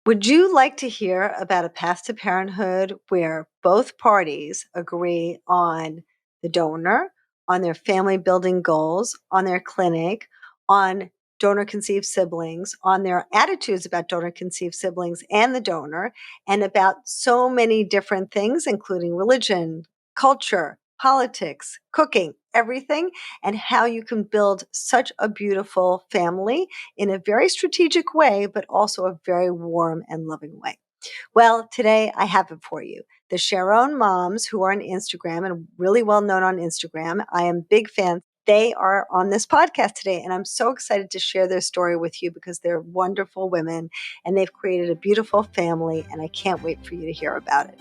Would you like to hear about a path to parenthood where both parties agree on the donor, on their family building goals, on their clinic, on donor conceived siblings, on their attitudes about donor conceived siblings and the donor, and about so many different things, including religion, culture, politics, cooking, everything, and how you can build such a beautiful family in a very strategic way, but also a very warm and loving way? Well, today I have it for you. The Sharon Moms, who are on Instagram and really well known on Instagram. I am big fans. They are on this podcast today, and I'm so excited to share their story with you because they're wonderful women and they've created a beautiful family, and I can't wait for you to hear about it.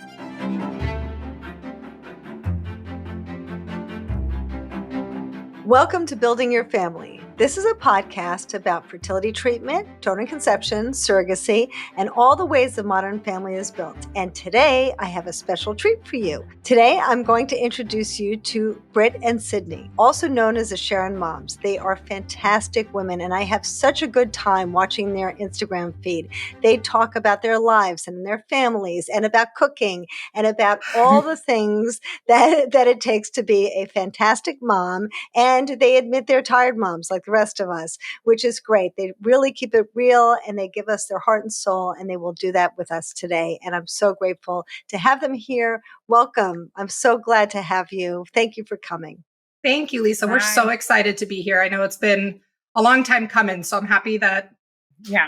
Welcome to Building Your Family. This is a podcast about fertility treatment, donor conception, surrogacy, and all the ways the modern family is built. And today I have a special treat for you. Today I'm going to introduce you to Brit and Sydney, also known as the Sharon Moms. They are fantastic women, and I have such a good time watching their Instagram feed. They talk about their lives and their families and about cooking and about all the things that it takes to be a fantastic mom. And they admit they're tired moms like the rest of us, which is great. They really keep it real and they give us their heart and soul, and they will do that with us today. And I'm so grateful to have them here. Welcome. I'm so glad to have you. Thank you for coming. Thank you, Lisa. We're so excited to be here. I know it's been a long time coming, so I'm happy that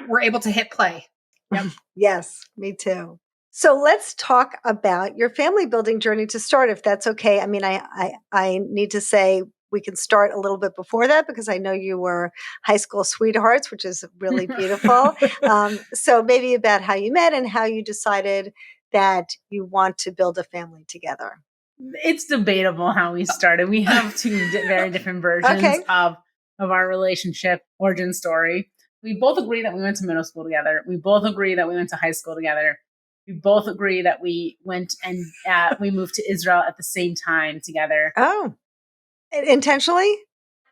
we're able to hit play. Yep. Yes, me too. So let's talk about your family building journey to start, if that's okay. I mean, I need to say we can start a little bit before that because I know you were high school sweethearts, which is really beautiful. So maybe about how you met and how you decided that you want to build a family together. It's debatable how we started. We have two very different versions of our relationship origin story. We both agree that we went to middle school together. We both agree that we went to high school together. We both agree that we went and we moved to Israel at the same time together. Oh, intentionally?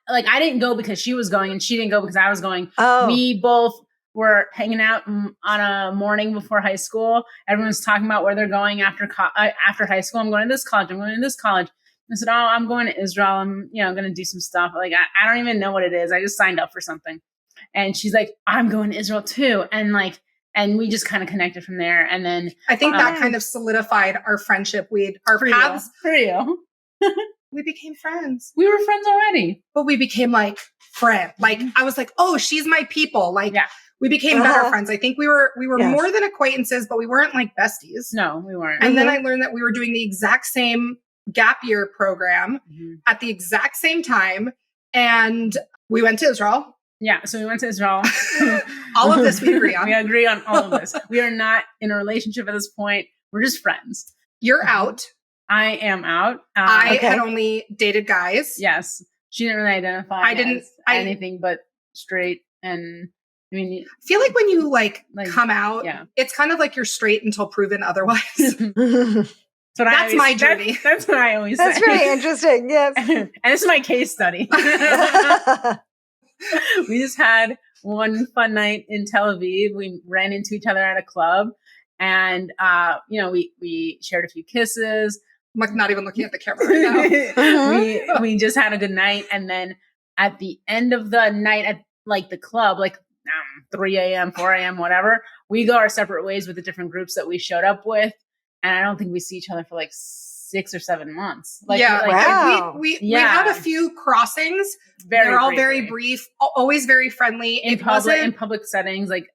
Like, I didn't go because she was going and she didn't go because I was going. Oh. We both were hanging out on a morning before high school. Everyone's talking about where they're going after high school. I'm going to this college. I'm going to this college. I said, oh, I'm going to Israel. I'm, going to do some stuff. Like, I don't even know what it is. I just signed up for something. And she's like, I'm going to Israel too. And we just kind of connected from there. And then I think that kind of solidified our friendship. Our paths. For you. We became friends. We were friends already. But we became like friends. Like, I was like, oh, she's my people. Like, we became better friends. I think we were more than acquaintances, but we weren't like besties. No, we weren't. And then I learned that we were doing the exact same gap year program at the exact same time. And we went to Israel. Yeah, so we went to Israel. All of this we agree on. We agree on all of this. We are not in a relationship at this point. We're just friends. You're out. I am out. I had only dated guys. Yes. She didn't really identify as anything but straight. And I mean, I feel like when you like come out, it's kind of like you're straight until proven otherwise. That's my journey. That's what I always say. That's very interesting. Yes. And this is my case study. We just had one fun night in Tel Aviv. We ran into each other at a club and, we shared a few kisses. I'm like not even looking at the camera right now. we just had a good night. And then at the end of the night at like the club, like 3 a.m., 4 a.m., whatever, we go our separate ways with the different groups that we showed up with. And I don't think we see each other for like 6 or 7 months. We had a few crossings. They're all very brief, always very friendly. In public settings, like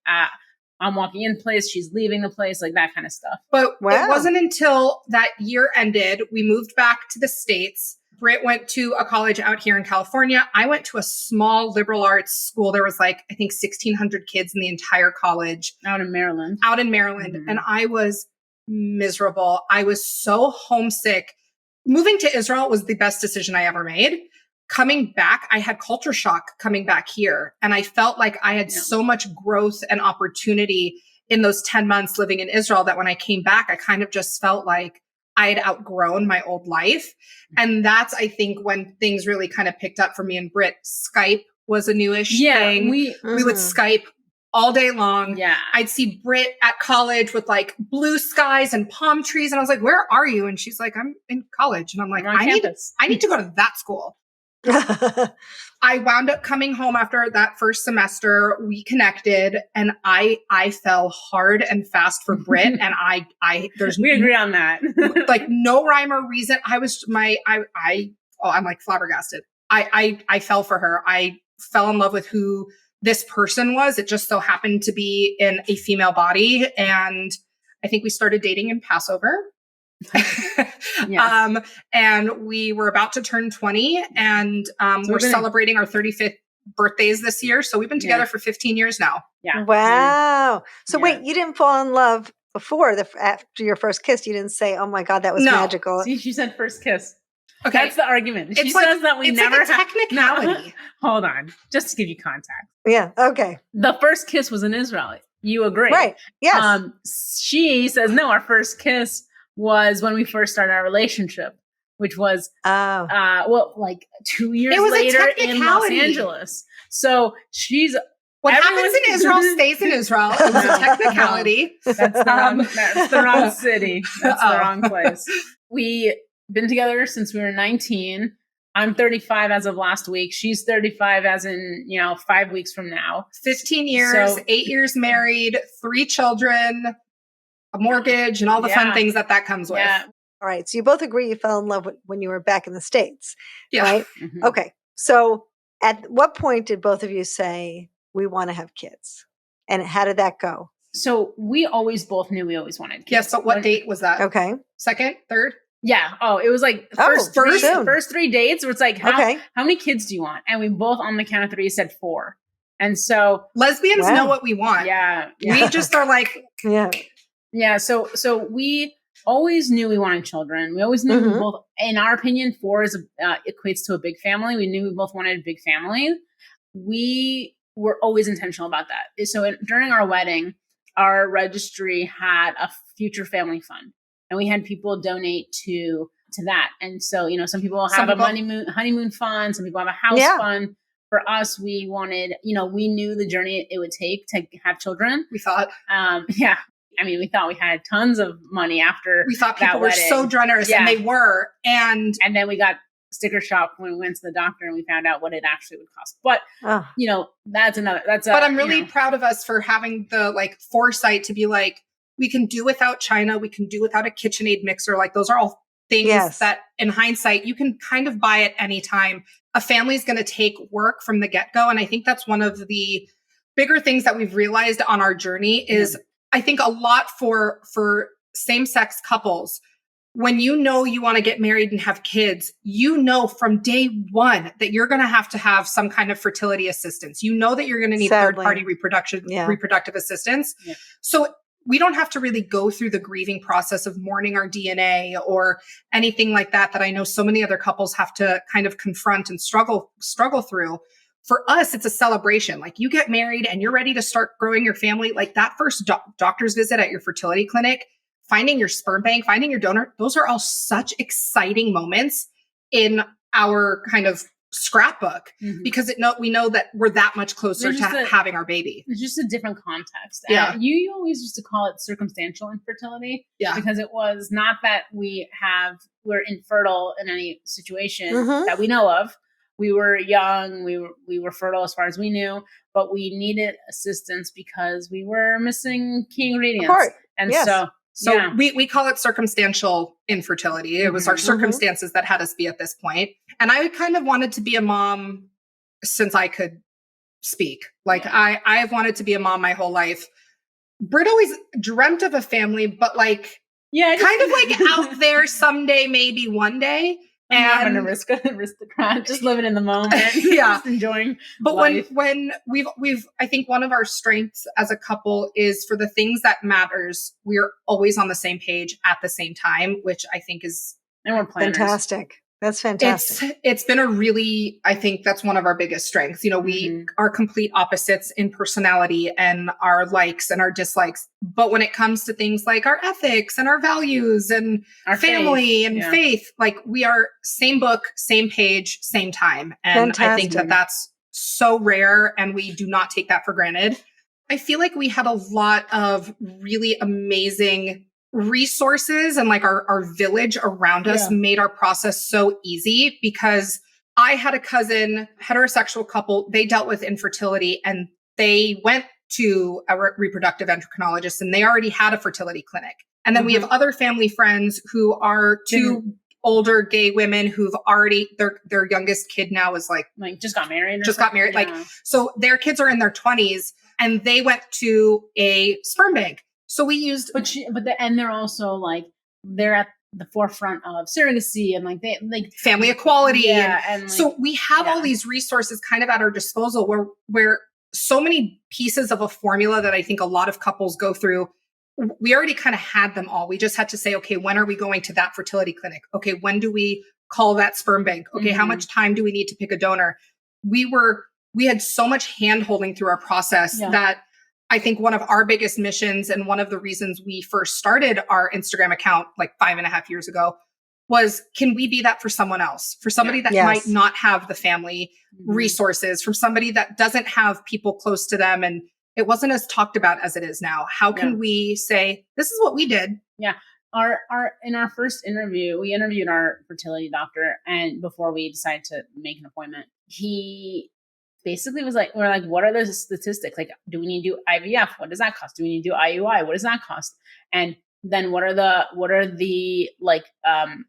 I'm walking in place, she's leaving the place, like that kind of stuff. But it wasn't until that year ended, we moved back to the States. Brit went to a college out here in California. I went to a small liberal arts school. There was like, I think 1,600 kids in the entire college. Out in Maryland. Mm-hmm. And I was miserable. I was so homesick. Moving to Israel was the best decision I ever made. Coming back, I had culture shock coming back here. And I felt like I had so much growth and opportunity in those 10 months living in Israel that when I came back, I kind of just felt like I had outgrown my old life. And that's, I think, when things really kind of picked up for me and Brit. Skype was a newish thing. We would Skype all day long. Yeah. I'd see Brit at college with like blue skies and palm trees. And I was like, where are you? And she's like, I'm in college. And I'm like, I'm on campus. I need to go to that school. I wound up coming home after that first semester. We connected and I fell hard and fast for Brit. And we agree on that. like no rhyme or reason. I'm like flabbergasted. I fell for her. I fell in love with who this person was. It just so happened to be in a female body. And I think we started dating in Passover. Yes. And we were about to turn 20 and so we're celebrating our 35th birthdays this year. So we've been together for 15 years now. Yeah. Wow. So wait, you didn't fall in love before after your first kiss? You didn't say, oh my God, that was magical. See, she said first kiss. Okay. That's the argument. She like, says that we never like a technicality. Hold on. Just to give you context. Yeah. Okay. The first kiss was in Israel. You agree. Right. Yes. She says, no, our first kiss was when we first started our relationship, which was, like 2 years later in Los Angeles. So what happens in Israel stays in Israel. It was a technicality. That's the wrong city. That's the wrong place. We been together since we were 19. I'm 35 as of last week. She's 35 as in, 5 weeks from now. 15 years, so, 8 years married, 3 children, a mortgage, and all the fun things that comes with. All right. So you both agree you fell in love when you were back in the States, right? Mm-hmm. Okay. So at what point did both of you say, we want to have kids? And how did that go? So we always both knew we always wanted kids. Yes, but what date was that? Okay. Second, third? Yeah. Oh, it was like first 3 dates where it's like, how many kids do you want? And we both on the count of 3 said 4. And so lesbians know what we want. Yeah. We just are like, yeah. So we always knew we wanted children. We always knew we both, in our opinion, 4 equates to a big family. We knew we both wanted a big family. We were always intentional about that. So during our wedding, our registry had a future family fund. And we had people donate to that. And so, some people have a honeymoon fund. Some people have a house fund. For us, we wanted, we knew the journey it would take to have children. We thought. We thought we had tons of money after we thought people were so generous, and they were. And then we got sticker shock when we went to the doctor and we found out what it actually would cost. But, but I'm really proud of us for having the foresight to be like, we can do without China. We can do without a KitchenAid mixer. Like those are all things that in hindsight, you can kind of buy at any time. A family's going to take work from the get-go. And I think that's one of the bigger things that we've realized on our journey is I think a lot for same-sex couples, when you want to get married and have kids, from day one that you're going to have some kind of fertility assistance. You know that you're going to need third-party reproductive assistance. Yeah. So we don't have to really go through the grieving process of mourning our DNA or anything like that I know so many other couples have to kind of confront and struggle through. For us, it's a celebration. Like you get married and you're ready to start growing your family. Like that first doctor's visit at your fertility clinic, finding your sperm bank, finding your donor, those are all such exciting moments in our kind of scrapbook because we know that we're that much closer to having our baby. It's just a different context. Yeah. You always used to call it circumstantial infertility because it was not that we're infertile in any situation that we know of. We were young, we were fertile as far as we knew, but we needed assistance because we were missing key ingredients. And so we call it circumstantial infertility. It was our circumstances that had us be at this point. And I kind of wanted to be a mom since I could speak. I have wanted to be a mom my whole life. Brit always dreamt of a family, but kind of out there someday, maybe one day. And having to risk the crime, just living in the moment, just enjoying. But life. when I think one of our strengths as a couple is for the things that matters, we're always on the same page at the same time, which I think is fantastic. That's fantastic. It's been I think that's one of our biggest strengths. We are complete opposites in personality and our likes and our dislikes. But when it comes to things like our ethics and our values and our family and faith, we are same book, same page, same time. And fantastic. I think that's so rare and we do not take that for granted. I feel like we had a lot of really amazing resources, and like our village around us made our process so easy, because I had a cousin, heterosexual couple, they dealt with infertility and they went to a reproductive endocrinologist and they already had a fertility clinic. And then we have other family friends who are two older gay women who've already, their youngest kid now is like just got married. Yeah. Like, so their kids are in their 20s and they went to a sperm bank. So we used, and they're also like, they're at the forefront of surrogacy and like they like family equality. Yeah. And like, so we have all these resources kind of at our disposal where so many pieces of a formula that I think a lot of couples go through, we already kind of had them all. We just had to say, okay, when are we going to that fertility clinic? Okay, when do we call that sperm bank? Okay, how much time do we need to pick a donor? We had so much hand holding through our process that I think one of our biggest missions and one of the reasons we first started our Instagram account like 5.5 years ago was, can we be that for someone else? For somebody that might not have the family resources, for somebody that doesn't have people close to them and it wasn't as talked about as it is now. How can we say, this is what we did? Yeah. In our first interview, we interviewed our fertility doctor, and before we decided to make an appointment, he basically was like, we're like, what are the statistics? Like, do we need to do IVF? What does that cost? Do we need to do IUI? What does that cost? And then what are the like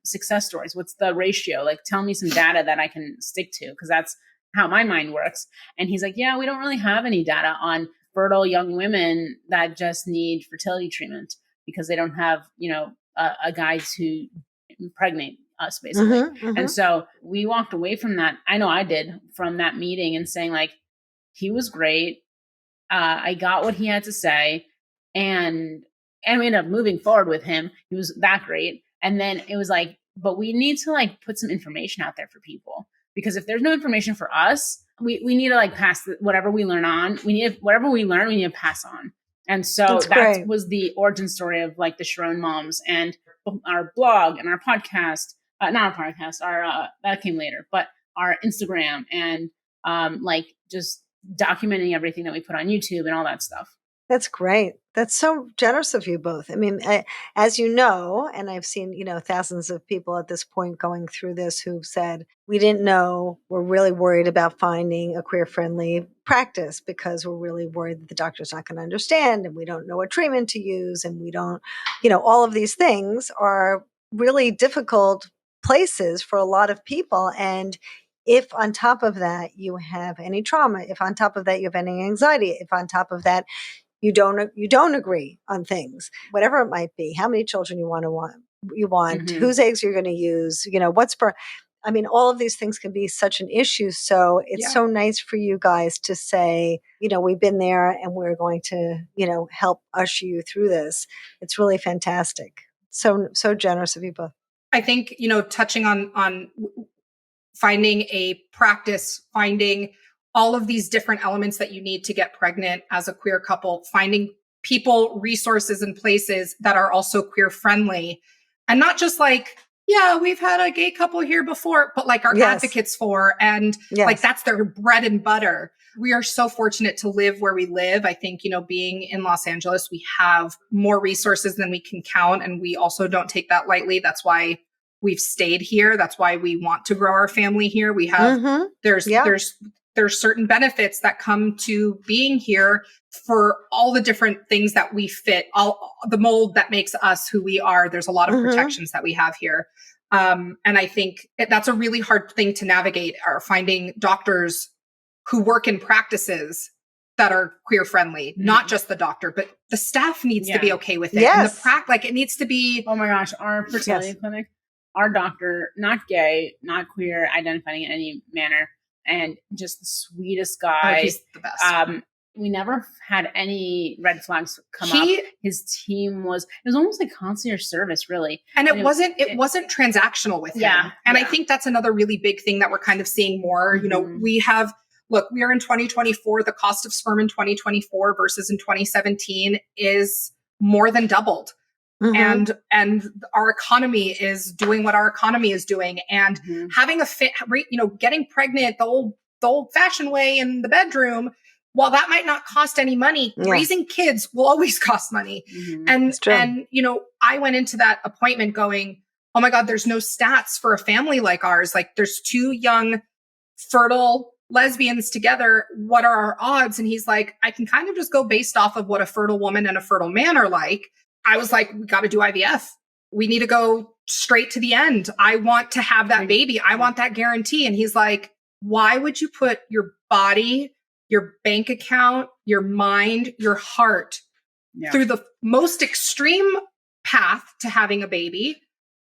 success stories? What's the ratio? Like, tell me some data that I can stick to, because that's how my mind works. And he's like, yeah, we don't really have any data on fertile young women that just need fertility treatment because they don't have, a guy to impregnate us, basically. And so we walked away from that. I know I did, from that meeting, and saying like, he was great. I got what he had to say, and we ended up moving forward with him. He was that great. And then it was like, but we need to like put some information out there for people, because if there's no information for us, we need to like pass whatever we learn on. Whatever we learn, we need to pass on. And so that was the origin story of like the Sharon Moms and our blog and our podcast. Not our podcast, that came later, but our Instagram and like just documenting everything that we put on YouTube and all that stuff. That's great. That's so generous of you both. I mean, as you know, and I've seen, thousands of people at this point going through this who've said, we didn't know, we're really worried about finding a queer-friendly practice because we're really worried that the doctor's not going to understand and we don't know what treatment to use and we don't, all of these things are really difficult places for a lot of people. And if on top of that you have any trauma, if on top of that you have any anxiety, if on top of that you don't agree on things, whatever it might be, how many children you want, whose eggs you're going to use, all of these things can be such an issue. So it's so nice for you guys to say, we've been there and we're going to, help usher you through this. It's really fantastic. So generous of you both. I think, touching on finding a practice, finding all of these different elements that you need to get pregnant as a queer couple, finding people, resources, and places that are also queer friendly, and not just like, yeah, we've had a gay couple here before, but like our advocates for, and like that's their bread and butter. We are so fortunate to live where we live. I think, being in Los Angeles, we have more resources than we can count. And we also don't take that lightly. That's why we've stayed here. That's why we want to grow our family here. We have, there's certain benefits that come to being here for all the different things that we fit, all the mold that makes us who we are. There's a lot of protections that we have here. And I think that's a really hard thing to navigate, are finding doctors who work in practices that are queer friendly, not just the doctor, but the staff needs to be okay with it. And the it needs to be. Oh my gosh. Our fertility clinic, our doctor, not gay, not queer, identifying in any manner, and just the sweetest guy. Oh, he's the best. We never had any red flags come up. His team it was almost like concierge service, really. And it wasn't transactional with him. And I think that's another really big thing that we're kind of seeing more. We are in 2024. The cost of sperm in 2024 versus in 2017 is more than doubled. And our economy is doing what our economy is doing, and having getting pregnant the old fashioned way in the bedroom while that might not cost any money, raising kids will always cost money. And, you know, I went into that appointment going, oh my God, there's no stats for a family like ours. Like there's 2 young, fertile lesbians together. What are our odds? And he's like, I can kind of just go based off of what a fertile woman and a fertile man are like. I was like, we got to do IVF. We need to go straight to the end. I want to have that baby. I want that guarantee. And he's like, why would you put your body, your bank account, your mind, your heart through the most extreme path to having a baby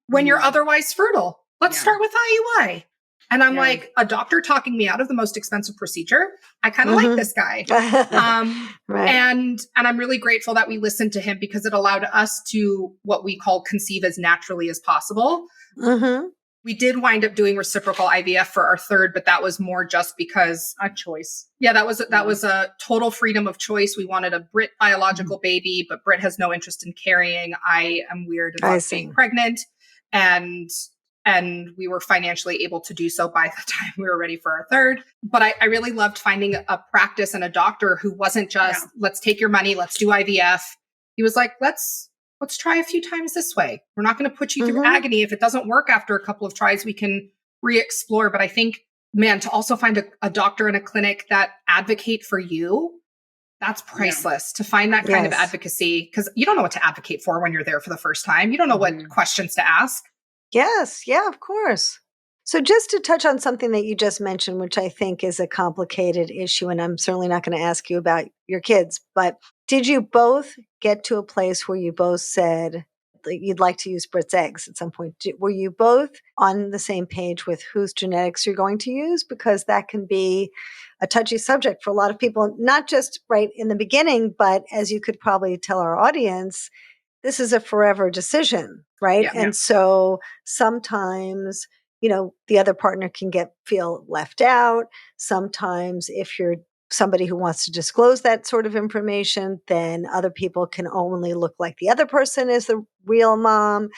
when you're otherwise fertile? Let's start with IUI. And I'm like, a doctor talking me out of the most expensive procedure. I kind of like this guy. And I'm really grateful that we listened to him because it allowed us to what we call conceive as naturally as possible. We did wind up doing reciprocal IVF for our 3rd, but that was more just because a choice. Yeah, that was a total freedom of choice. We wanted a Brit biological baby, but Brit has no interest in carrying. I am weird about being pregnant, and we were financially able to do so by the time we were ready for our 3rd. But I really loved finding a practice and a doctor who wasn't just, let's take your money, let's do IVF. He was like, let's try a few times this way. We're not going to put you through agony. If it doesn't work after a couple of tries, we can re-explore. But I think, man, to also find a doctor and a clinic that advocate for you, that's priceless. To find that kind of advocacy, because you don't know what to advocate for when you're there for the first time. You don't know what questions to ask. Yes. Yeah, of course. So just to touch on something that you just mentioned, which I think is a complicated issue, and I'm certainly not going to ask you about your kids, but did you both get to a place where you both said that you'd like to use Brit's eggs at some point? Were you both on the same page with whose genetics you're going to use? Because that can be a touchy subject for a lot of people, not just right in the beginning, but as you could probably tell our audience, this is a forever decision, right? And so sometimes, you know, the other partner can feel left out. Sometimes if you're somebody who wants to disclose that sort of information, then other people can only look like the other person is the real mom.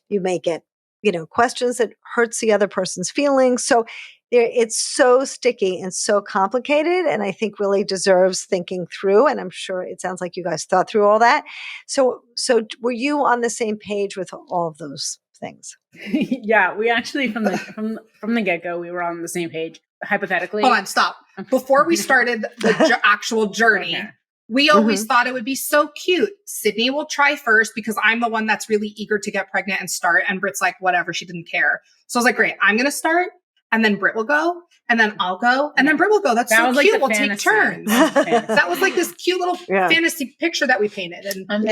You may get, you know, questions that hurts the other person's feelings. So it's so sticky and so complicated, and I think really deserves thinking through. And I'm sure it sounds like you guys thought through all that. So were you on the same page with all of those things? Yeah, we actually from the get-go, we were on the same page. Hypothetically, hold on, stop. Before we started the actual journey, we always thought it would be so cute. Sydney will try first because I'm the one that's really eager to get pregnant and start. And Brit's like, whatever, she didn't care. So I was like, great, I'm going to start. And then Brit will go, and then I'll go, and then Brit will go. That's so cute. Like we'll take turns. That was like this cute little fantasy picture that we painted. And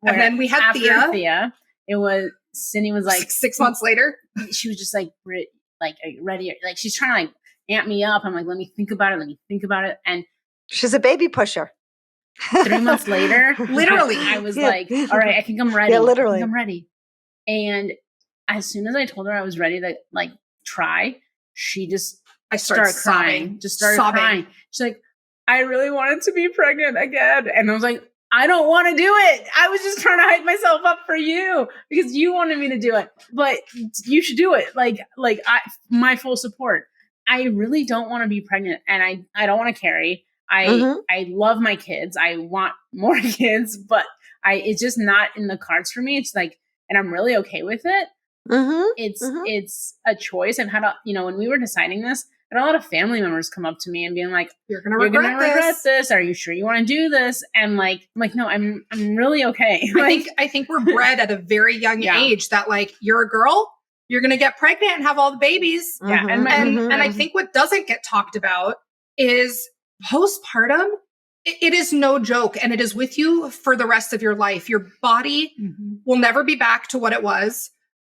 then we had Thea. It was Sydney was like 6 months later. She was just like, Brit, like, are you ready? Like she's trying to like amp me up. I'm like, let me think about it. And she's a baby pusher. 3 months later, literally, I was like, all right, I think I'm ready. Yeah, literally. I'm ready. And as soon as I told her I was ready to like try, she just started crying. Just started crying. She's like, I really wanted to be pregnant again. And I was like, I don't want to do it. I was just trying to hype myself up for you because you wanted me to do it, but you should do it. My full support. I really don't want to be pregnant, and I don't want to carry. I love my kids. I want more kids, but it's just not in the cards for me. It's like, and I'm really okay with it. It's a choice. I've had when we were deciding this, I had a lot of family members come up to me and being like, you're gonna regret this. Are you sure you want to do this? And I'm like, no, I'm really okay. I think we're bred at a very young age that like, you're a girl, you're gonna get pregnant and have all the babies. And I think what doesn't get talked about is postpartum. It is no joke, and it is with you for the rest of your life. Your body will never be back to what it was.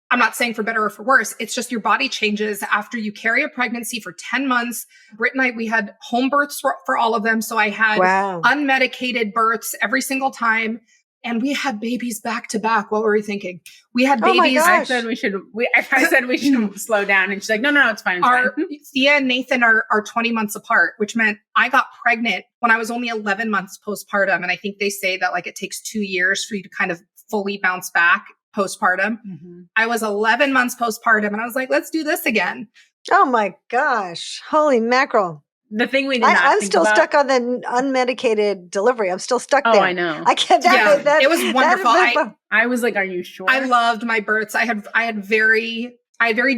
I'm not saying for better or for worse. It's just your body changes after you carry a pregnancy for 10 months. Brit and I, we had home births for all of them. So I had unmedicated births every single time. And we had babies back to back. What were we thinking? We had babies. I said we should slow down. And she's like, no, it's fine. Thea and Nathan are 20 months apart, which meant I got pregnant when I was only 11 months postpartum. And I think they say that like it takes 2 years for you to kind of fully bounce back postpartum. I was 11 months postpartum and I was like, let's do this again. Oh my gosh. Holy mackerel. the thing we did not I'm think still about, stuck on the unmedicated delivery. I'm still stuck Oh, there. I know. I can't. It was wonderful. I was like, are you sure? I loved my births. I had very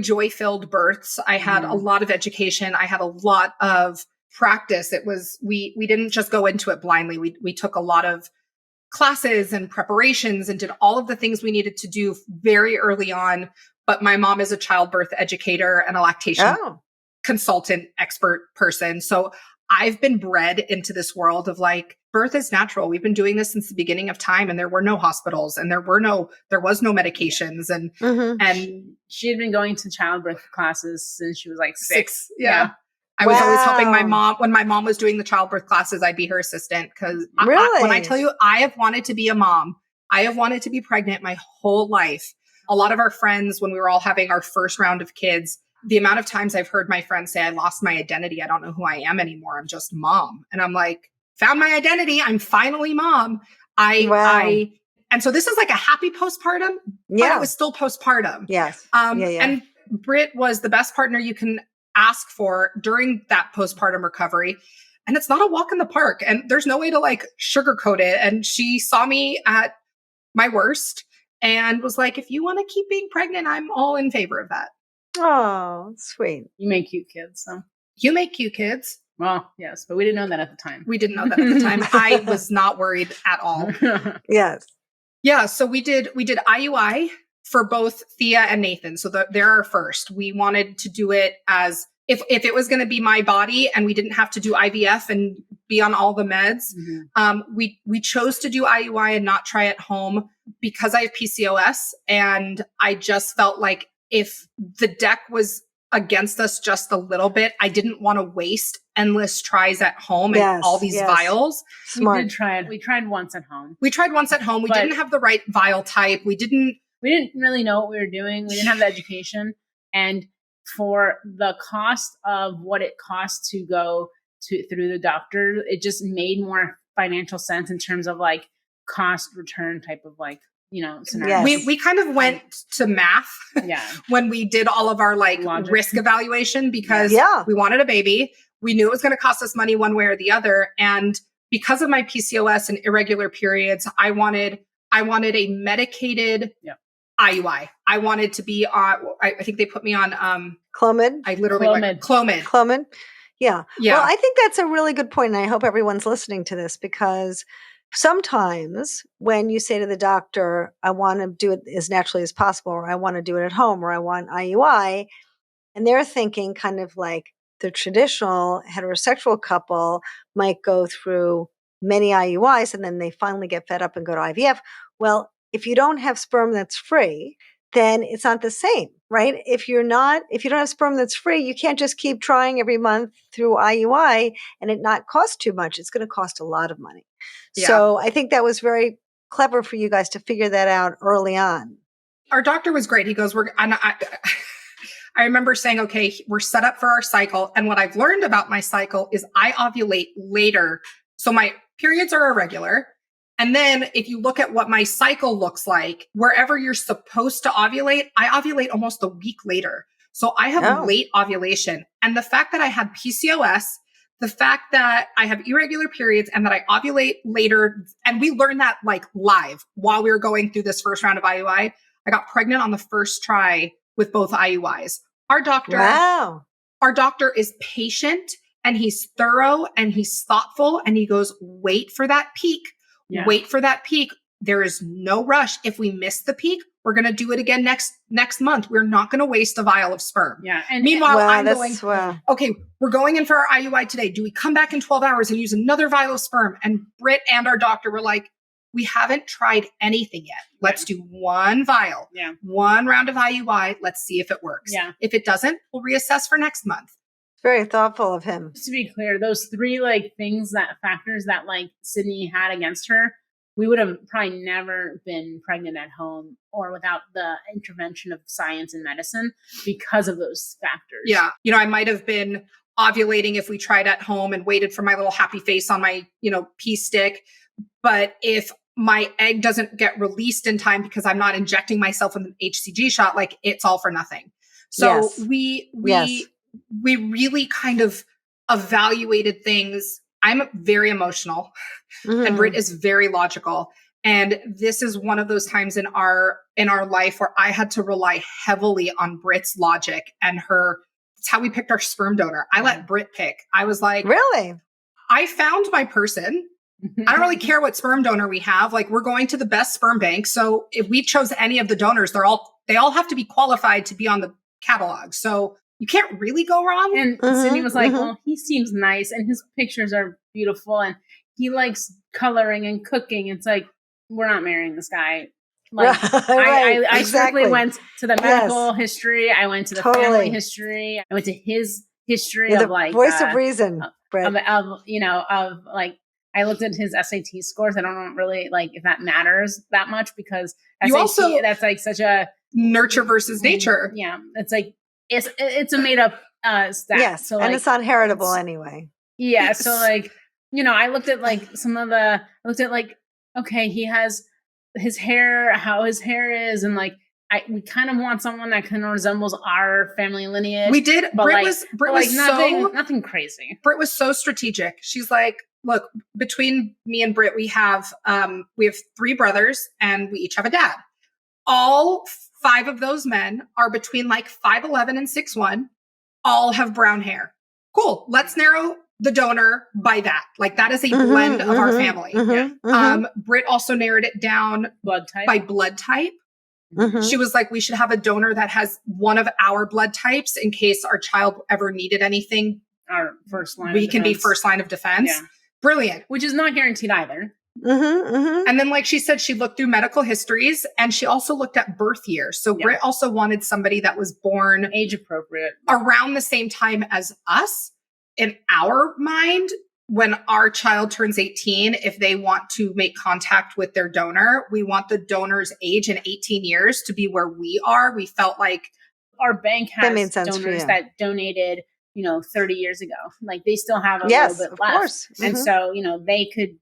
joy-filled births. I had a lot of education. I had a lot of practice. It was, we didn't just go into it blindly. We took a lot of classes and preparations and did all of the things we needed to do very early on. But my mom is a childbirth educator and a lactation consultant expert person. So I've been bred into this world of like, birth is natural. We've been doing this since the beginning of time, and there were no hospitals and there was no medications and she had been going to childbirth classes since she was like 6. Yeah. I was always helping my mom. When my mom was doing the childbirth classes, I'd be her assistant. Because when I tell you, I have wanted to be a mom. I have wanted to be pregnant my whole life. A lot of our friends, when we were all having our first round of kids, the amount of times I've heard my friends say, I lost my identity. I don't know who I am anymore. I'm just mom. And I'm like, found my identity. I'm finally mom. And so this is like a happy postpartum, but it was still postpartum. Yes. And Brit was the best partner you can ask for during that postpartum recovery. And it's not a walk in the park, and there's no way to like sugarcoat it. And she saw me at my worst and was like, if you want to keep being pregnant, I'm all in favor of that. Oh, sweet. You make cute kids. So you make cute kids. Well, yes, but we didn't know that at the time. We didn't know that at the time. I was not worried at all. Yes. Yeah. So we did IUI for both Thea and Nathan. So they're our first. We wanted to do it as if it was going to be my body and we didn't have to do IVF and be on all the meds. We chose to do IUI and not try at home because I have PCOS. And I just felt like if the deck was against us just a little bit, I didn't want to waste endless tries at home and all these vials. Smart. We did try it. We tried once at home. We didn't have the right vial type. We didn't really know what we were doing. We didn't have the education. And for the cost of what it costs to go through the doctor, it just made more financial sense in terms of like cost return type of like, scenario. Yes. We kind of went to math when we did all of our like risk evaluation because we wanted a baby. We knew it was going to cost us money one way or the other. And because of my PCOS and irregular periods, I wanted a medicated IUI. I wanted to be on, I think they put me on Clomid. I literally Clomid. Clomid. Yeah. Well, I think that's a really good point. And I hope everyone's listening to this because sometimes when you say to the doctor, I want to do it as naturally as possible, or I want to do it at home, or I want IUI, and they're thinking kind of like the traditional heterosexual couple might go through many IUIs and then they finally get fed up and go to IVF. Well, if you don't have sperm that's free, then it's not the same, right? If you don't have sperm that's free, you can't just keep trying every month through IUI and it not cost too much. It's going to cost a lot of money. Yeah. So I think that was very clever for you guys to figure that out early on. Our doctor was great. He goes, I remember saying, okay, we're set up for our cycle. And what I've learned about my cycle is I ovulate later. So my periods are irregular. And then if you look at what my cycle looks like, wherever you're supposed to ovulate, I ovulate almost a week later. So I have late ovulation. And the fact that I had PCOS, the fact that I have irregular periods and that I ovulate later, and we learned that like live while we were going through this first round of IUI, I got pregnant on the first try with both IUIs. Our doctor is patient and he's thorough and he's thoughtful and he goes, wait for that peak. Yeah. Wait for that peak. There is no rush. If we miss the peak, we're going to do it again next month. We're not going to waste a vial of sperm. Yeah. And meanwhile, I'm going, okay, we're going in for our IUI today. Do we come back in 12 hours and use another vial of sperm? And Brit and our doctor were like, we haven't tried anything yet. Let's do one vial, one round of IUI. Let's see if it works. Yeah. If it doesn't, we'll reassess for next month. Very thoughtful of him. Just to be clear, those three factors that like Sydney had against her, we would have probably never been pregnant at home or without the intervention of science and medicine because of those factors. Yeah. I might have been ovulating if we tried at home and waited for my little happy face on my, pee stick. But if my egg doesn't get released in time because I'm not injecting myself with an HCG shot, like it's all for nothing. So we really kind of evaluated things. I'm very emotional and Brit is very logical. And this is one of those times in our life where I had to rely heavily on Brit's logic and her. It's how we picked our sperm donor. I let Brit pick. I was like, Really? I found my person. I don't really care what sperm donor we have. Like, we're going to the best sperm bank. So if we chose any of the donors, they all have to be qualified to be on the catalog. So you can't really go wrong. And Sydney was like, well, he seems nice and his pictures are beautiful and he likes coloring and cooking. It's like, we're not marrying this guy. Like, Right, I exactly. strictly went to the medical history. I went to the family history. I went to his history You're of the like voice of reason, Brit. of like, I looked at his SAT scores. I don't know really like if that matters that much because SAT, that's like such a nurture versus nature. Yeah. It's like, it's a made up stat. Yes. So, and like, it's unheritable anyway. Yeah. So like, I looked at like okay, he has his hair, how his hair is. And like, we kind of want someone that kind of resembles our family lineage. We did. But Brit was nothing crazy. Brit was so strategic. She's like, look, between me and Brit, we have 3 brothers and we each have a dad. All 5 of those men are between like 5'11" and 6'1". All have brown hair. Cool. Let's narrow the donor by that. Like, that is a blend of our family. Brit also narrowed it down by blood type. She was like, we should have a donor that has one of our blood types in case our child ever needed anything. Our first line. We can be first line of defense. Yeah. Brilliant. Which is not guaranteed either. And then, like she said, she looked through medical histories and she also looked at birth years. So Brit also wanted somebody that was born age appropriate around the same time as us. In our mind, when our child turns 18, if they want to make contact with their donor, we want the donor's age in 18 years to be where we are. We felt like our bank has donors that donated, 30 years ago. Like, they still have a little bit left. Course. And so, they could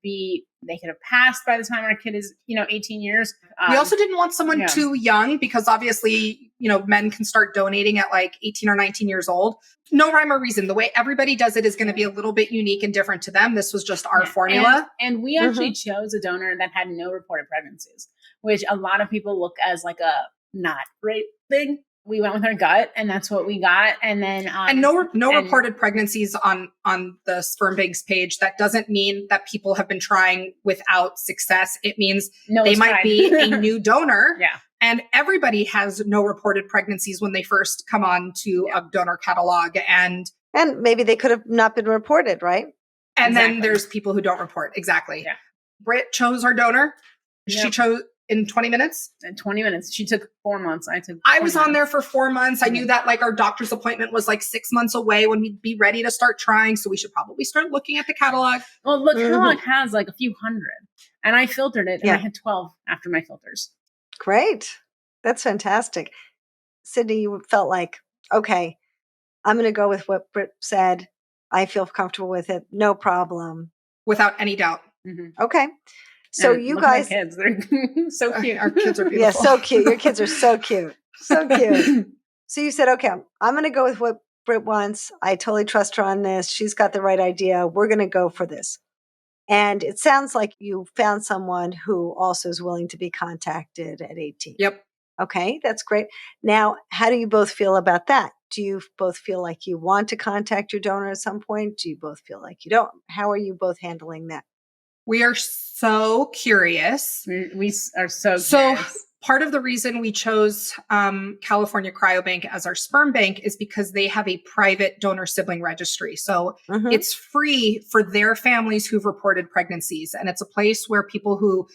have passed by the time our kid is, 18 years. We also didn't want someone too young because obviously, men can start donating at like 18 or 19 years old. No rhyme or reason. The way everybody does it is going to be a little bit unique and different to them. This was just our formula. And we actually chose a donor that had no reported pregnancies, which a lot of people look as like a not great thing. We went with our gut and that's what we got. And then, and no reported pregnancies on the sperm bank's page. That doesn't mean that people have been trying without success. It means they might be a new donor. Yeah. And everybody has no reported pregnancies when they first come on to a donor catalog. And maybe they could have not been reported, right? And then there's people who don't report. Exactly. Yeah. Brit chose our donor. Yep. She chose in 20 minutes. In 20 minutes. She took 4 months. I was on there for 4 months. I knew that like our doctor's appointment was like 6 months away when we'd be ready to start trying. So we should probably start looking at the catalog. Well, the catalog has like a few hundred. And I filtered it and I had 12 after my filters. Great. That's fantastic. Sydney, you felt like, okay, I'm going to go with what Brit said. I feel comfortable with it. No problem. Without any doubt. Okay. So and you guys, kids, they're so cute. Our kids are beautiful. Yeah, so cute. Your kids are so cute. So cute. So you said, okay, I'm going to go with what Brit wants. I totally trust her on this. She's got the right idea. We're going to go for this. And it sounds like you found someone who also is willing to be contacted at 18. Yep. Okay, that's great. Now, how do you both feel about that? Do you both feel like you want to contact your donor at some point? Do you both feel like you don't? How are you both handling that? We are so curious. We are so curious. So part of the reason we chose California Cryobank as our sperm bank is because they have a private donor sibling registry. So it's free for their families who've reported pregnancies. And it's a place where people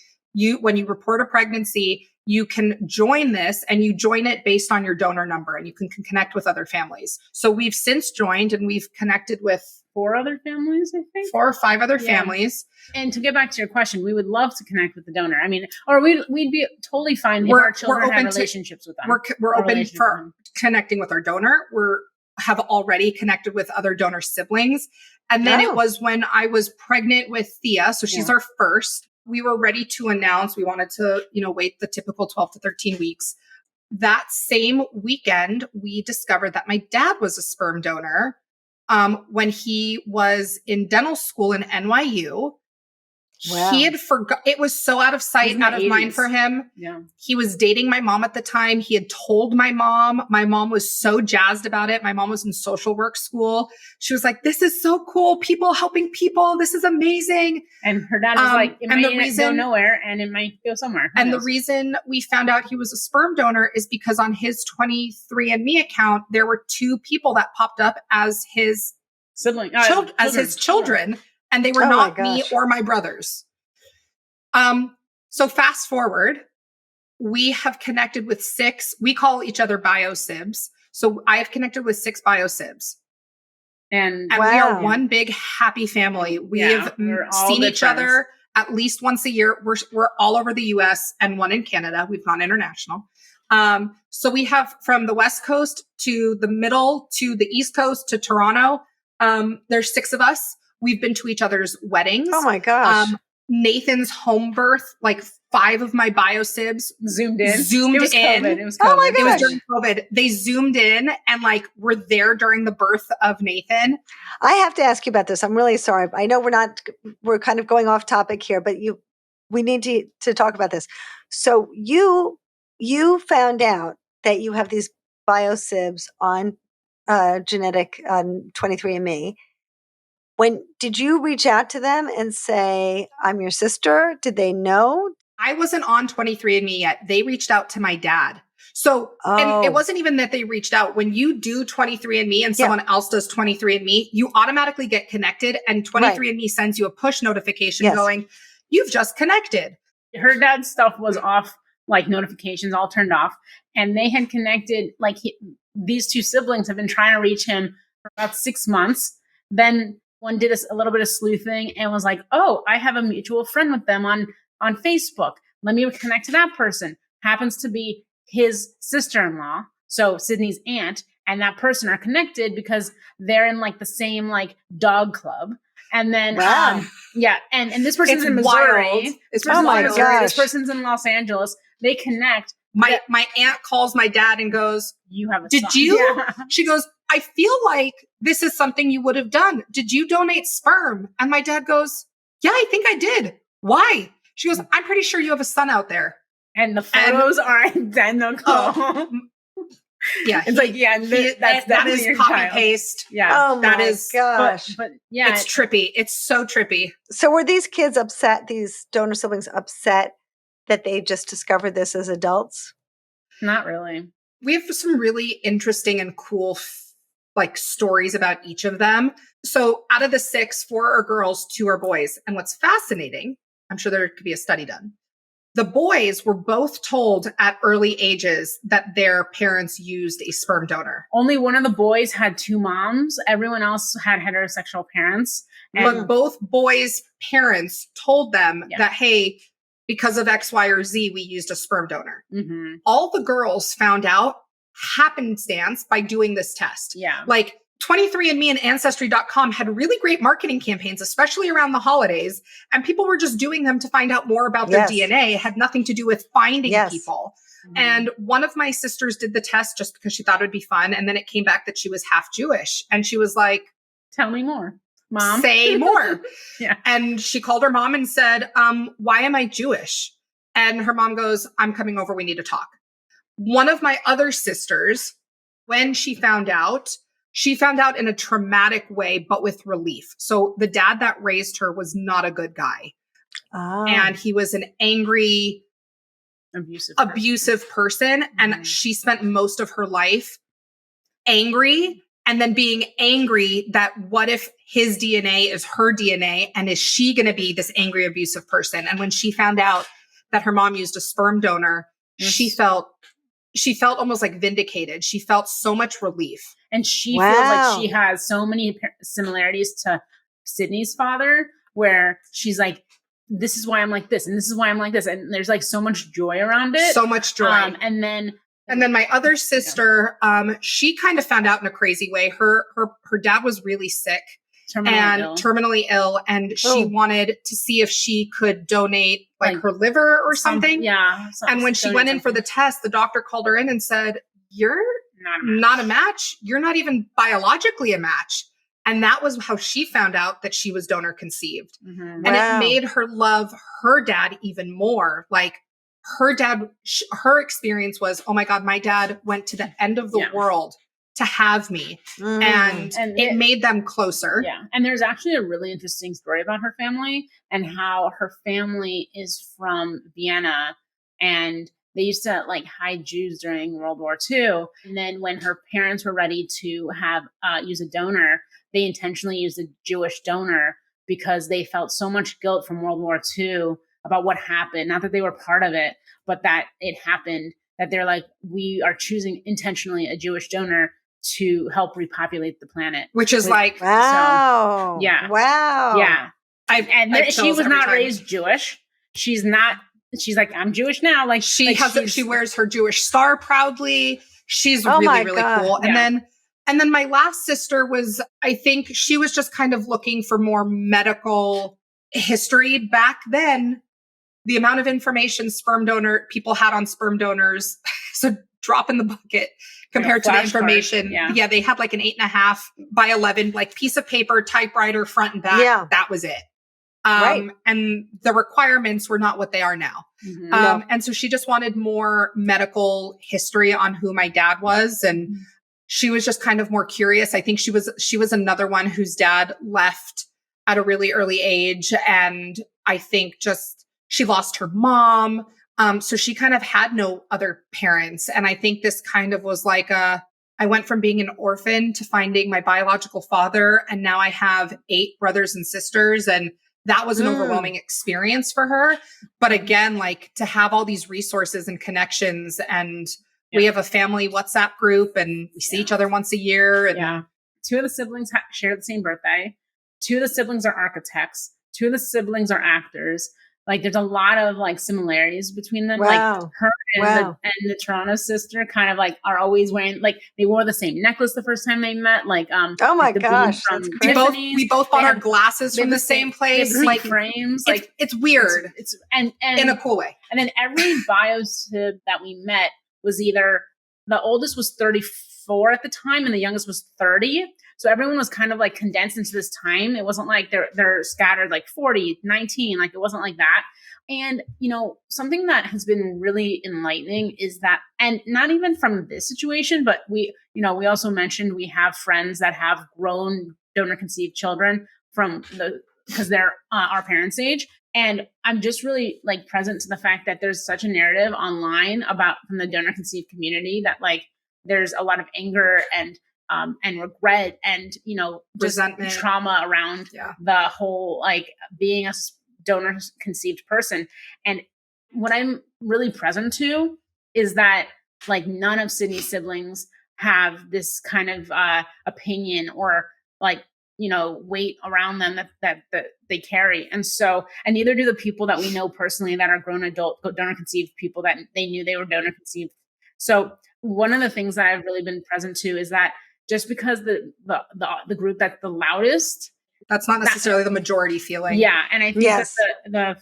when you report a pregnancy, you can join this and you join it based on your donor number and you can connect with other families. So we've since joined and we've connected with 4 other families, I think. 4 or 5 other families. And to get back to your question, we would love to connect with the donor. I mean, or we'd be totally fine if our children had relationships with them. We're open for connecting with our donor. Have already connected with other donor siblings. And then it was when I was pregnant with Thea. So she's our first. We were ready to announce. We wanted to, wait the typical 12 to 13 weeks. That same weekend, we discovered that my dad was a sperm donor. when he was in dental school in NYU. Wow. He had it was so out of sight, out of mind 80s. for him. Yeah. He was dating my mom at the time. He had told my mom. My mom was so jazzed about it. My mom was in social work school. She was like, this is so cool. People helping people. This is amazing. And her dad was like, it and might go nowhere and it might go somewhere. Who And knows? the reason we found out he was a sperm donor is because on his 23andMe account, there were 2 people that popped up as his sibling, as his children. And they were Oh my not me gosh. or my brothers. So fast forward, we have connected with 6. We call each other biosibs. So I have connected with 6 biosibs. And We Wow. are one big happy family. We Yeah, have we're all seen good each friends. other at least once a year. We're all over the US and one in Canada. We've gone international. So we have from the West Coast to the middle to the East Coast to Toronto. There's 6 of us. We've been to each other's weddings. Oh my gosh. Nathan's home birth, like 5 of my biosibs zoomed in. Zoomed it was in. COVID. It was Oh COVID. my It was gosh. during COVID. They zoomed in and like were there during the birth of Nathan. I have to ask you about this. I'm really sorry. I know we're kind of going off topic here, but we need to talk about this. So you found out that you have these biosibs on genetic 23andMe. When did you reach out to them and say, I'm your sister? Did they know? I wasn't on 23andMe yet. They reached out to my dad. So, and Oh. it wasn't even that they reached out. When you do 23andMe and someone else does 23andMe, you automatically get connected and 23andMe sends you a push notification Yes. going, you've just connected. Her dad's stuff was off, like notifications all turned off. And they had connected, like these 2 siblings have been trying to reach him for about 6 months. Then one did a little bit of sleuthing and was like, oh, I have a mutual friend with them on Facebook. Let me connect to that person. Happens to be his sister-in-law, so Sydney's aunt, and that person are connected because they're in like the same like dog club. And then, Wow. and this person's It's in Missouri. wild. This It's person's my in Missouri. This gosh. person's in Los Angeles. They connect. My aunt calls my dad and goes, You have a did son. you? Yeah. She goes, I feel like this is something you would have done. Did you donate sperm? And my dad goes, yeah, I think I did. Why? She goes, I'm pretty sure you have a son out there. And the photos are identical. Yeah. It's like, yeah, that's that definitely is your copy child. paste. Yeah. Oh that my is- gosh. But yeah, It's trippy. It's so trippy. So were these kids upset, these donor siblings upset that they just discovered this as adults? not really. We have some really interesting and cool like stories about each of them. So out of the 6, 4 are girls, 2 are boys. And what's fascinating, I'm sure there could be a study done. The boys were both told at early ages that their parents used a sperm donor. Only one of the boys had 2 moms. Everyone else had heterosexual parents. And But both boys' parents told them Yeah. that, hey, because of X, Y, or Z, we used a sperm donor. Mhm. All the girls found out happenstance by doing this test. Yeah. Like 23andMe and Ancestry.com had really great marketing campaigns, especially around the holidays. And people were just doing them to find out more about their Yes. DNA. It had nothing to do with finding Yes. people. Mhm. And one of my sisters did the test just because she thought it would be fun. And then it came back that she was half Jewish. And she was like, Tell me more, Mom. say more. Yeah. And she called her mom and said, why am I Jewish? And her mom goes, I'm coming over. We need to talk. One of my other sisters, when she found out in a traumatic way, but with relief. So the dad that raised her was not a good guy. Oh. And he was an angry, abusive person. And Mhm. she spent most of her life angry and then being angry that what if his DNA is her DNA and is she going to be this angry, abusive person? And when she found out that her mom used a sperm donor, Yes. she felt almost like vindicated. She felt so much relief. And she Wow. feels like she has so many similarities to Sydney's father, where she's like, this is why I'm like this, and this is why I'm like this. And there's like so much joy around it. So much joy. And then my other sister, she kind of found out in a crazy way. Her dad was really sick terminally ill. And she wanted to see if she could donate like her liver or something. Yeah. And when she went in for the test, the doctor called her in and said, you're not a match. You're not even biologically a match. And that was how she found out that she was donor conceived. Mhm. And Wow. it made her love her dad even more. Like her dad, her experience was, oh my God, my dad went to the end of the Yeah. world to have me. Mm. And it made them closer. Yeah. And there's actually a really interesting story about her family and how her family is from Vienna, and they used to like hide Jews during World War II. And then when her parents were ready to have use a donor, they intentionally used a Jewish donor because they felt so much guilt from World War II about what happened. Not that they were part of it, but that it happened, that they're like, we are choosing intentionally a Jewish donor to help repopulate the planet. Which is like, wow. So, yeah. Wow. Yeah. I've She chills was every not time. raised Jewish. She's like, I'm Jewish now. Like she wears her Jewish star proudly. She's Oh my really God. cool. Yeah. And then my last sister was, I think she was just kind of looking for more medical history. Back then, the amount of information people had on sperm donors, so drop in the bucket compared to the information. Yeah, they had like an 8.5 by 11, like piece of paper, typewriter, front and back. Yeah. That was it. Right. And the requirements were not what they are now. Mhm. No. And so she just wanted more medical history on who my dad was. And she was just kind of more curious. I think she was another one whose dad left at a really early age. And I think just she lost her mom. So she kind of had no other parents. And I think this kind of was like I went from being an orphan to finding my biological father. And now I have 8 brothers and sisters. And that was an overwhelming experience for her. But again, like to have all these resources and connections, and we have a family WhatsApp group and we see each other once a year. And 2 of the siblings share the same birthday. 2 of the siblings are architects. 2 of the siblings are actors. Like there's a lot of like similarities between them. Wow. Like her and the Toronto sister kind of like are always wearing, like they wore the same necklace the first time they met. Like oh my gosh, that's crazy. We both bought our glasses from the same place. Like frames. Like it's weird. It's and in a cool way. And then every biosib that we met was either the oldest was 34 at the time and the youngest was 30. So everyone was kind of like condensed into this time. It wasn't like they're scattered like 40, 19, like it wasn't like that. And, you know, something that has been really enlightening is that, and not even from this situation, but we also mentioned we have friends that have grown donor conceived children because they're our parents' age. And I'm just really like present to the fact that there's such a narrative online from the donor conceived community that like there's a lot of anger and regret and, you know, just resentment, trauma around the whole, like being a donor conceived person. And what I'm really present to is that like none of Sydney's siblings have this kind of opinion or like, you know, weight around them that they carry. And neither do the people that we know personally that are grown adult donor conceived people that they knew they were donor conceived. So one of the things that I've really been present to is that just because the group that's the loudest, that's not necessarily the majority feeling. Yeah. And I think that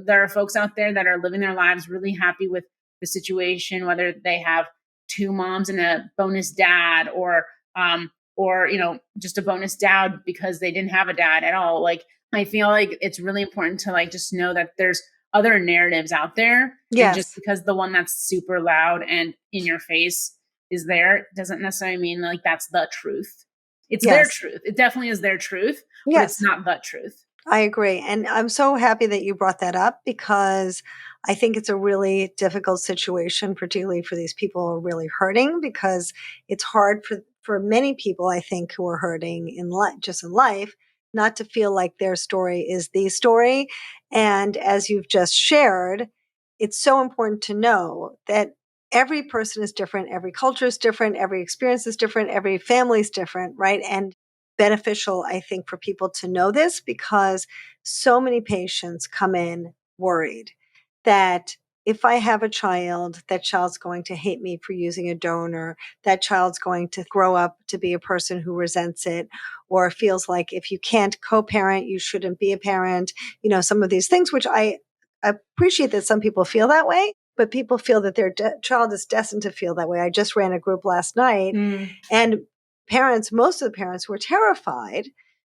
there are folks out there that are living their lives really happy with the situation, whether they have 2 moms and a bonus dad or, you know, just a bonus dad because they didn't have a dad at all. Like, I feel like it's really important to like, just know that there's other narratives out there. Yes. And just because the one that's super loud and in your face is there doesn't necessarily mean like that's the truth. It's their truth. It definitely is their truth, but it's not the truth. I agree. And I'm so happy that you brought that up because I think it's a really difficult situation, particularly for these people who are really hurting, because it's hard for many people, I think, who are hurting in life, not to feel like their story is the story. And as you've just shared, it's so important to know that every person is different, every culture is different, every experience is different, every family is different, right? And beneficial, I think, for people to know this because so many patients come in worried that if I have a child, that child's going to hate me for using a donor, that child's going to grow up to be a person who resents it or feels like if you can't co-parent, you shouldn't be a parent, you know, some of these things, which I appreciate that some people feel that way, but people feel that their child is destined to feel that way. I just ran a group last night and parents, most of the parents were terrified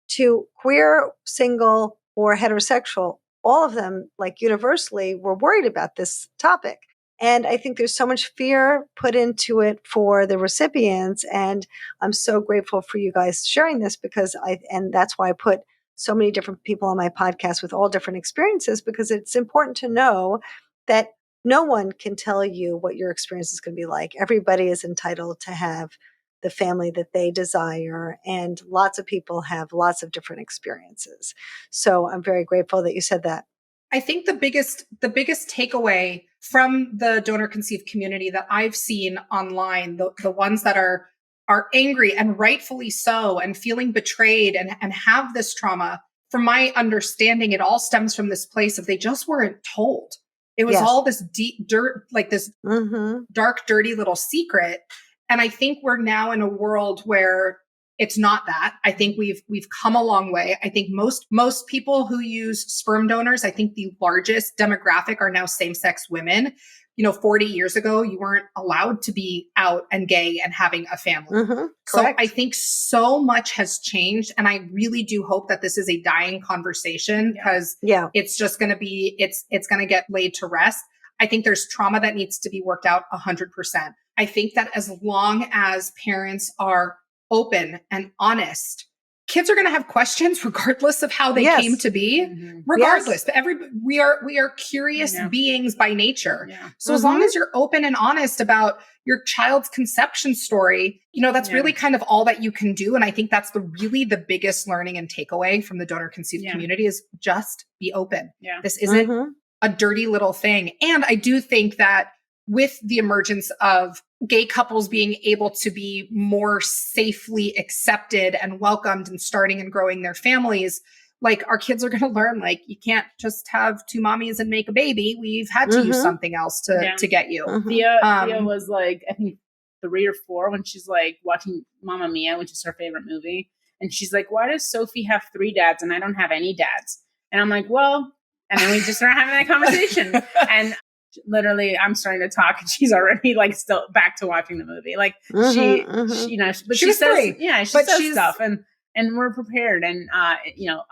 to queer, single, or heterosexual. All of them, like universally, were worried about this topic. And I think there's so much fear put into it for the recipients. And I'm so grateful for you guys sharing this and that's why I put so many different people on my podcast with all different experiences, because it's important to know that no one can tell you what your experience is going to be like. Everybody is entitled to have the family that they desire. And lots of people have lots of different experiences. So I'm very grateful that you said that. I think the biggest takeaway from the donor conceived community that I've seen online, the ones that are angry and rightfully so and feeling betrayed and have this trauma, from my understanding, it all stems from this place of they just weren't told. It was all this deep dirt, like this dark, dirty little secret. And I think we're now in a world where it's not that. I think we've come a long way. I think most people who use sperm donors, I think the largest demographic are now same-sex women. 40 years ago, you weren't allowed to be out and gay and having a family. So I think so much has changed. And I really do hope that this is a dying conversation, because it's just going to be, it's going to get laid to rest. I think there's trauma that needs to be worked out 100%. I think that as long as parents are open and honest, kids are going to have questions regardless of how they came to be, regardless. But we are curious beings by nature. So as long as you're open and honest about your child's conception story, that's really kind of all that you can do. And I think that's the biggest learning and takeaway from the donor conceived community is just be open. This isn't a dirty little thing. And I do think that with the emergence of gay couples being able to be more safely accepted and welcomed and starting and growing their families, like our kids are going to learn, like, you can't just have two mommies and make a baby. We've had to use something else to get you. Thea was like, I think 3 or 4 when she's like watching Mamma Mia, which is her favorite movie. And she's like, why does Sophie have 3 dads and I don't have any dads? And I'm like, well, and then we just started having that conversation. And literally I'm starting to talk and she's already like still back to watching the movie. Like but she says, 3. She says stuff and we're prepared. And,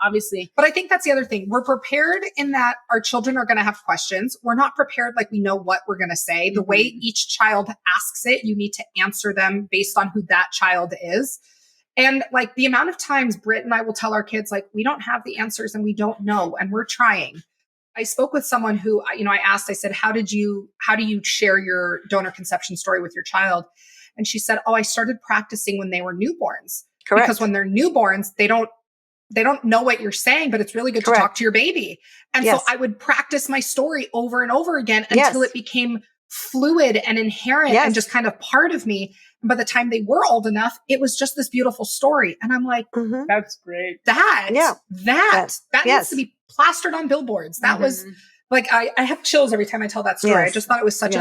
obviously. But I think that's the other thing. We're prepared in that our children are going to have questions. We're not prepared like we know what we're going to say. The way each child asks it, you need to answer them based on who that child is. And like the amount of times Brit and I will tell our kids, like, we don't have the answers and we don't know and we're trying. I spoke with someone who, I asked, I said, how do you share your donor conception story with your child? And she said, I started practicing when they were newborns. Correct. Because when they're newborns, they don't know what you're saying, but it's really good to talk to your baby. And so I would practice my story over and over again until it became fluid and inherent and just kind of part of me. And by the time they were old enough, it was just this beautiful story. And I'm like, that's great. That needs to be plastered on billboards. That was like, I have chills every time I tell that story. I just thought it was such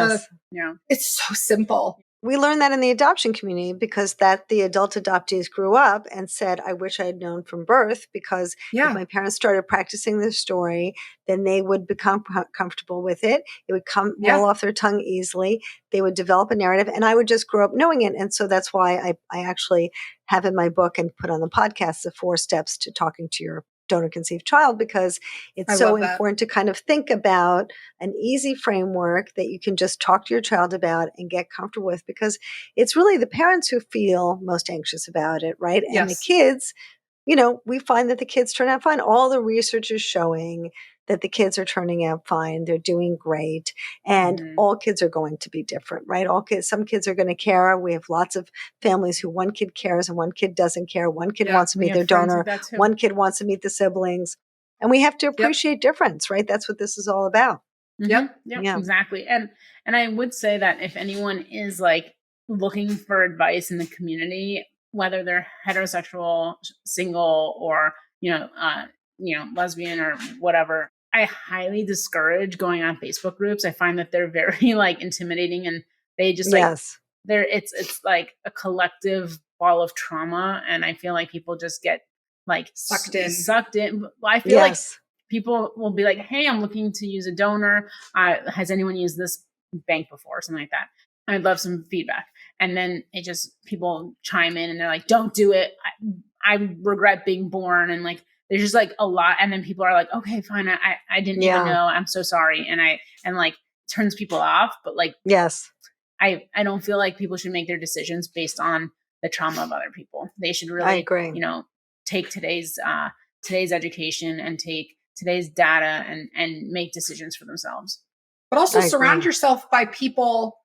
it's so simple. We learned that in the adoption community because the adult adoptees grew up and said, I wish I had known from birth, because if my parents started practicing this story, then they would become comfortable with it. It would roll off their tongue easily. They would develop a narrative and I would just grow up knowing it. And so that's why I actually have in my book and put on the podcast the 4 steps to talking to your donor conceived child, because it's so important to kind of think about an easy framework that you can just talk to your child about and get comfortable with, because it's really the parents who feel most anxious about it, right? And the kids, we find that the kids turn out fine. All the research is showing that the kids are turning out fine. They're doing great. And all kids are going to be different, right? Some kids are going to care. We have lots of families who one kid cares and one kid doesn't care. One kid wants to meet their donor. One kid wants to meet the siblings. And we have to appreciate difference, right? That's what this is all about. Yep, exactly. And I would say that if anyone is like looking for advice in the community, whether they're heterosexual, single, or, lesbian or whatever, I highly discourage going on Facebook groups. I find that they're very like intimidating and they just like, it's like a collective ball of trauma. And I feel like people just get like sucked in. I feel like people will be like, hey, I'm looking to use a donor. Has anyone used this bank before? Something like that. I'd love some feedback. And then people chime in and they're like, don't do it. I regret being born. And like, there's just like a lot. And then people are like, okay, fine. I didn't even know. I'm so sorry. And like turns people off. But like, yes, I don't feel like people should make their decisions based on the trauma of other people. They should really, I agree. Take today's education and take today's data and make decisions for themselves. But also surround yourself by people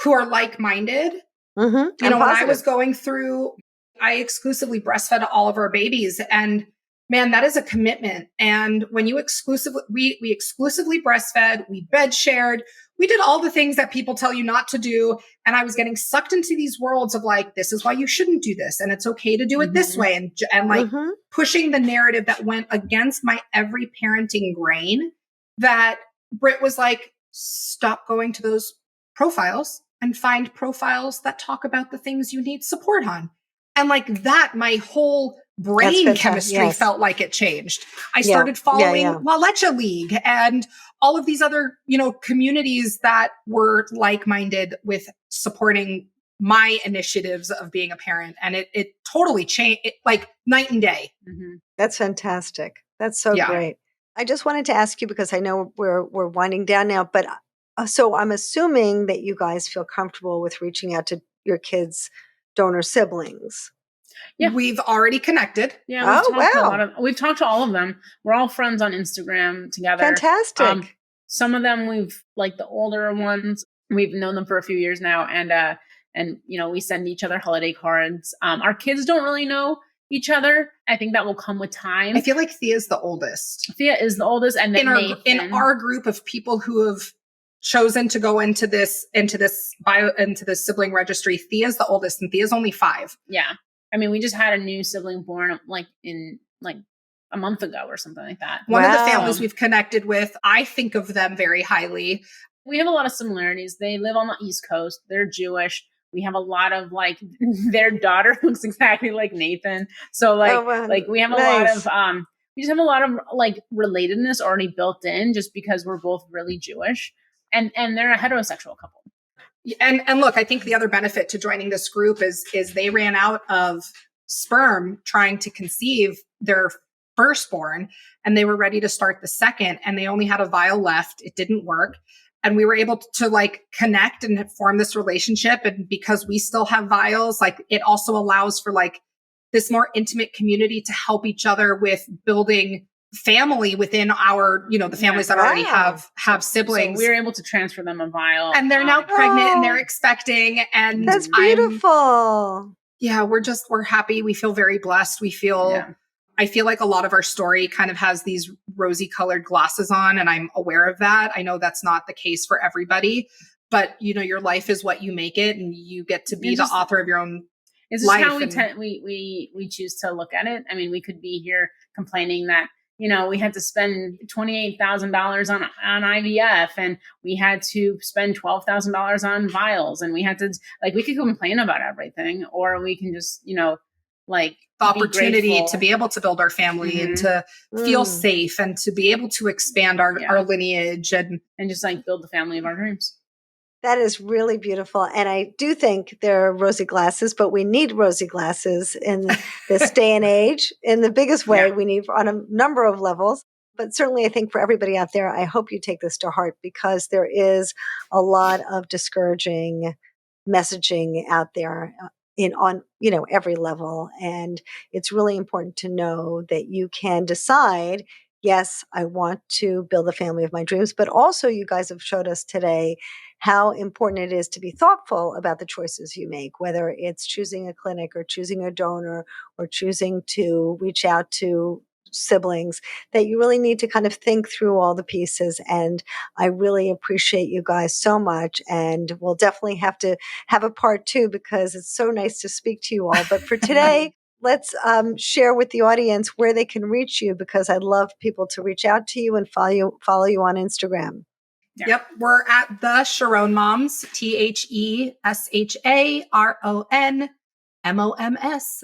who are like-minded. Mm-hmm. When I was going through, I exclusively breastfed all of our babies, and man, that is a commitment. And when you we exclusively breastfed, we bed shared, we did all the things that people tell you not to do. And I was getting sucked into these worlds of like, this is why you shouldn't do this. And it's okay to do it this way. And like pushing the narrative that went against my every parenting grain, that Brit was like, stop going to those profiles and find profiles that talk about the things you need support on. And like that, my whole brain chemistry felt like it changed. I started following La Leche League and all of these other, communities that were like-minded with supporting my initiatives of being a parent. And it totally changed, like night and day. Mm-hmm. That's fantastic. That's so great. I just wanted to ask you, because I know we're winding down now, but so I'm assuming that you guys feel comfortable with reaching out to your kids' donor siblings. Yeah. We've already connected. Yeah. We've talked to all of them. We're all friends on Instagram together. Fantastic. Some of them like the older ones, we've known them for a few years now. And we send each other holiday cards. Our kids don't really know each other. I think that will come with time. I feel like Thea's the oldest. Thea is the oldest. And then in our group of people who have chosen to go into this sibling registry, Thea's the oldest, and Thea's only 5. Yeah. I mean, we just had a new sibling born in a month ago or something like that. One of the families we've connected with, I think of them very highly. We have a lot of similarities. They live on the East Coast. They're Jewish. We have a lot of their daughter looks exactly like Nathan. So we have a lot of we just have a lot of relatedness already built in, just because we're both really Jewish. And they're a heterosexual couple. And look, I think the other benefit to joining this group is they ran out of sperm trying to conceive their firstborn, and they were ready to start the second, and they only had a vial left. It didn't work. And we were able to connect and form this relationship. And because we still have vials, it also allows for this more intimate community to help each other with building family within our, the families that already have siblings. So we were able to transfer them a vial. And they're now pregnant and they're expecting. And that's beautiful. We're happy. We feel very blessed. I feel like a lot of our story kind of has these rosy colored glasses on, and I'm aware of that. I know that's not the case for everybody, but your life is what you make it, and you get to be the author of your own it's life. It's just how we choose to look at it. I mean, we could be here complaining that we had to spend $28,000 on IVF, and we had to spend $12,000 on vials, and we had to we could complain about everything, or we can just the opportunity to be able to build our family and to feel safe and to be able to expand our lineage and just build the family of our dreams. That is really beautiful. And I do think there are rosy glasses, but we need rosy glasses in this day and age in the biggest way. We need on a number of levels. But certainly I think for everybody out there, I hope you take this to heart, because there is a lot of discouraging messaging out there on every level. And it's really important to know that you can decide, yes, I want to build the family of my dreams, but also you guys have showed us today how important it is to be thoughtful about the choices you make, whether it's choosing a clinic or choosing a donor or choosing to reach out to siblings, that you really need to kind of think through all the pieces. And I really appreciate you guys so much. And we'll definitely have to have a part 2, because it's so nice to speak to you all. But for today, let's share with the audience where they can reach you, because I'd love people to reach out to you and follow you on Instagram. Yeah. Yep. We're at the Sharon Moms, TheSharonMoms,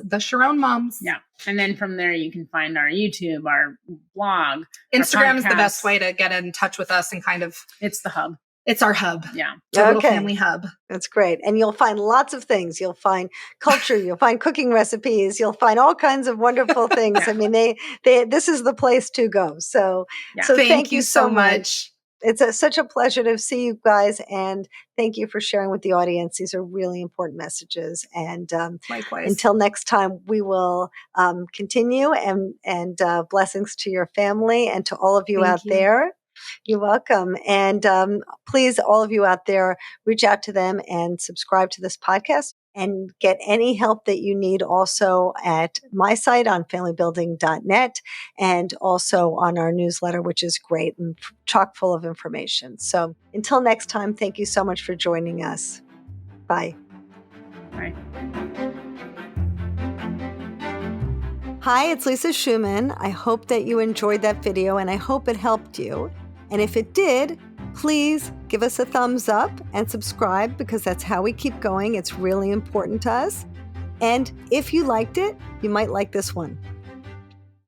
the Sharon Moms. Yeah. And then from there, you can find our YouTube, our blog. Instagram is the best way to get in touch with us and kind of. It's the hub. It's our hub. Yeah. It's our little Okay. family hub. That's great. And you'll find lots of things. You'll find culture, you'll find cooking recipes, you'll find all kinds of wonderful things. Yeah. I mean, this is the place to go. So, Yeah. so Thank you so much. It's such a pleasure to see you guys. And thank you for sharing with the audience. These are really important messages. And Likewise. until next time, we will continue and blessings to your family and to all of you Thank out you. there. You're welcome. And please, all of you out there, reach out to them and subscribe to this podcast and get any help that you need also at my site on familybuilding.net and also on our newsletter, which is great and chock full of information. So until next time, thank you so much for joining us. Bye. Bye. Hi, it's Lisa Schumann. I hope that you enjoyed that video and I hope it helped you. And if it did, please give us a thumbs up and subscribe because that's how we keep going. It's really important to us. And if you liked it, you might like this one.